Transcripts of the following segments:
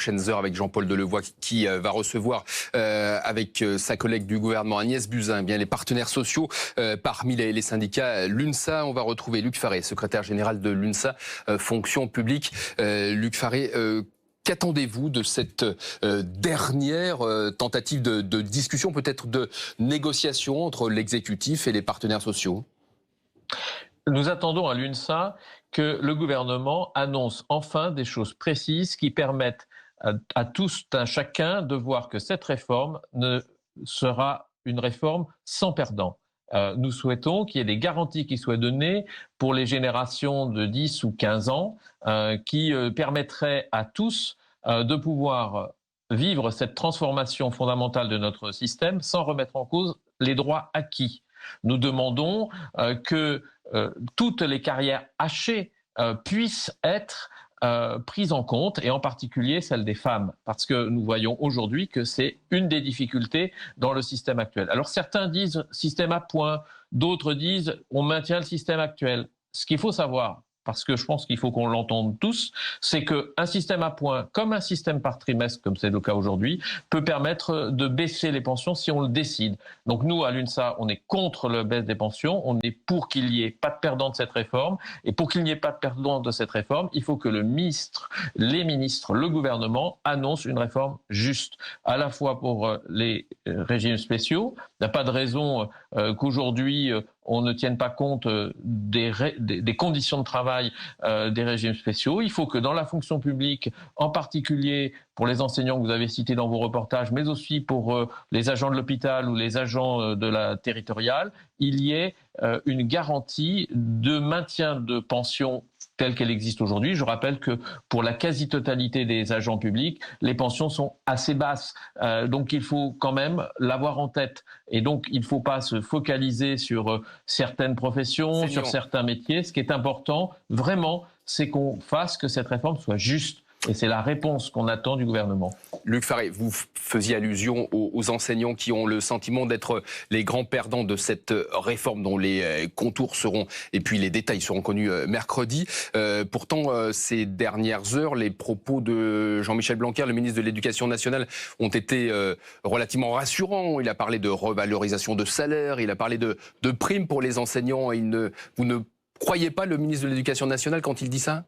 Prochaines heures avec Jean-Paul Delevoye qui va recevoir avec sa collègue du gouvernement Agnès Buzyn bien les partenaires sociaux parmi les syndicats l'UNSA. On va retrouver Luc Faré, secrétaire général de l'UNSA fonction publique. Luc Faré, qu'attendez-vous de cette dernière tentative de discussion, peut-être de négociation entre l'exécutif et les partenaires sociaux? Nous attendons à l'UNSA que le gouvernement annonce enfin des choses précises qui permettent à tous, à chacun, de voir que cette réforme ne sera une réforme sans perdant. Nous souhaitons qu'il y ait des garanties qui soient données pour les générations de 10 ou 15 ans qui permettraient à tous de pouvoir vivre cette transformation fondamentale de notre système sans remettre en cause les droits acquis. Nous demandons que toutes les carrières hachées puissent être prises en compte, et en particulier celle des femmes, parce que nous voyons aujourd'hui que c'est une des difficultés dans le système actuel. Alors certains disent système à points, d'autres disent on maintient le système actuel. Ce qu'il faut savoir, parce que je pense qu'il faut qu'on l'entende tous, c'est qu'un système à points, comme un système par trimestre, comme c'est le cas aujourd'hui, peut permettre de baisser les pensions si on le décide. Donc nous, à l'UNSA, on est contre la baisse des pensions, on est pour qu'il n'y ait pas de perdant de cette réforme, et pour qu'il n'y ait pas de perdant de cette réforme, il faut que le ministre, les ministres, le gouvernement annoncent une réforme juste, à la fois pour les régimes spéciaux. Il n'y a pas de raison qu'aujourd'hui on ne tienne pas compte des conditions de travail des régimes spéciaux. Il faut que dans la fonction publique, en particulier pour les enseignants que vous avez cités dans vos reportages, mais aussi pour les agents de l'hôpital ou les agents de la territoriale, il y ait une garantie de maintien de pension telle qu'elle existe aujourd'hui. Je rappelle que pour la quasi-totalité des agents publics, les pensions sont assez basses. Donc il faut quand même l'avoir en tête. Et donc il ne faut pas se focaliser sur certaines professions, sur certains métiers. Ce qui est important, vraiment, c'est qu'on fasse que cette réforme soit juste. Et c'est la réponse qu'on attend du gouvernement. Luc Faré, vous faisiez allusion aux enseignants qui ont le sentiment d'être les grands perdants de cette réforme dont les contours seront, et puis les détails seront connus mercredi. Pourtant, ces dernières heures, les propos de Jean-Michel Blanquer, le ministre de l'Éducation nationale, ont été relativement rassurants. Il a parlé de revalorisation de salaire, il a parlé de primes pour les enseignants. Vous ne croyez pas le ministre de l'Éducation nationale quand il dit ça ?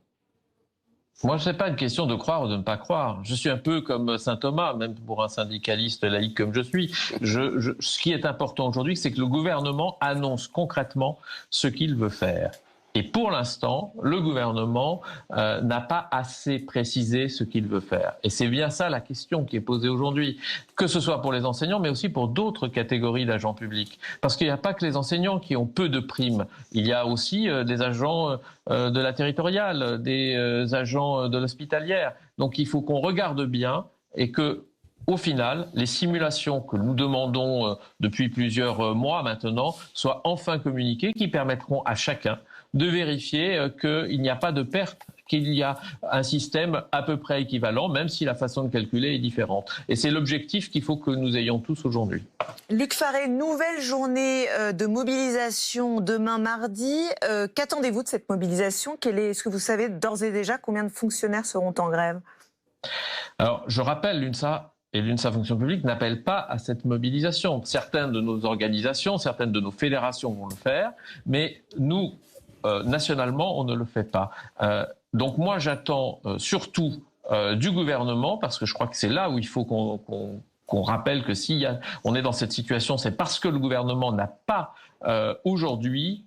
Moi, ce n'est pas une question de croire ou de ne pas croire. Je suis un peu comme saint Thomas, même pour un syndicaliste laïque comme je suis. Ce qui est important aujourd'hui, c'est que le gouvernement annonce concrètement ce qu'il veut faire. Et pour l'instant, le gouvernement n'a pas assez précisé ce qu'il veut faire. Et c'est bien ça la question qui est posée aujourd'hui, que ce soit pour les enseignants, mais aussi pour d'autres catégories d'agents publics. Parce qu'il n'y a pas que les enseignants qui ont peu de primes. Il y a aussi des agents de la territoriale, des agents de l'hospitalière. Donc il faut qu'on regarde bien et que, au final, les simulations que nous demandons depuis plusieurs mois maintenant soient enfin communiquées, qui permettront à chacun de vérifier qu'il n'y a pas de perte, qu'il y a un système à peu près équivalent, même si la façon de calculer est différente. Et c'est l'objectif qu'il faut que nous ayons tous aujourd'hui. Luc Faré, nouvelle journée de mobilisation demain mardi. Qu'attendez-vous de cette mobilisation? Est-ce que vous savez d'ores et déjà combien de fonctionnaires seront en grève? Alors, je rappelle, l'UNSA et l'UNSA Fonction publique n'appellent pas à cette mobilisation. Certaines de nos organisations, certaines de nos fédérations vont le faire, mais nous, nationalement, on ne le fait pas. Donc moi, j'attends surtout du gouvernement, parce que je crois que c'est là où il faut qu'on rappelle que si on est dans cette situation, c'est parce que le gouvernement n'a pas aujourd'hui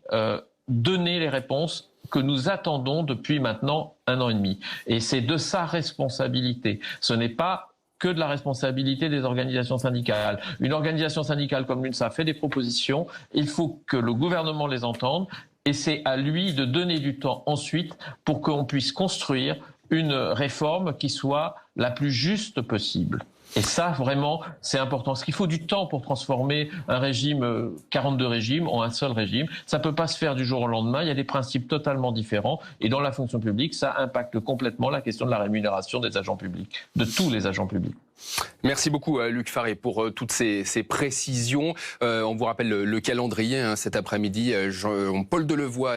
donné les réponses que nous attendons depuis maintenant 1 an et demi. Et c'est de sa responsabilité. Ce n'est pas que de la responsabilité des organisations syndicales. Une organisation syndicale comme l'UNSA fait des propositions, il faut que le gouvernement les entende, et c'est à lui de donner du temps ensuite pour qu'on puisse construire une réforme qui soit la plus juste possible. Et ça, vraiment, c'est important. Parce qu'il faut du temps pour transformer un régime, 42 régimes, en un seul régime. Ça ne peut pas se faire du jour au lendemain. Il y a des principes totalement différents. Et dans la fonction publique, ça impacte complètement la question de la rémunération des agents publics, de tous les agents publics. Merci beaucoup Luc Faré pour toutes ces précisions. On vous rappelle le calendrier cet après-midi. Jean-Paul Delevoye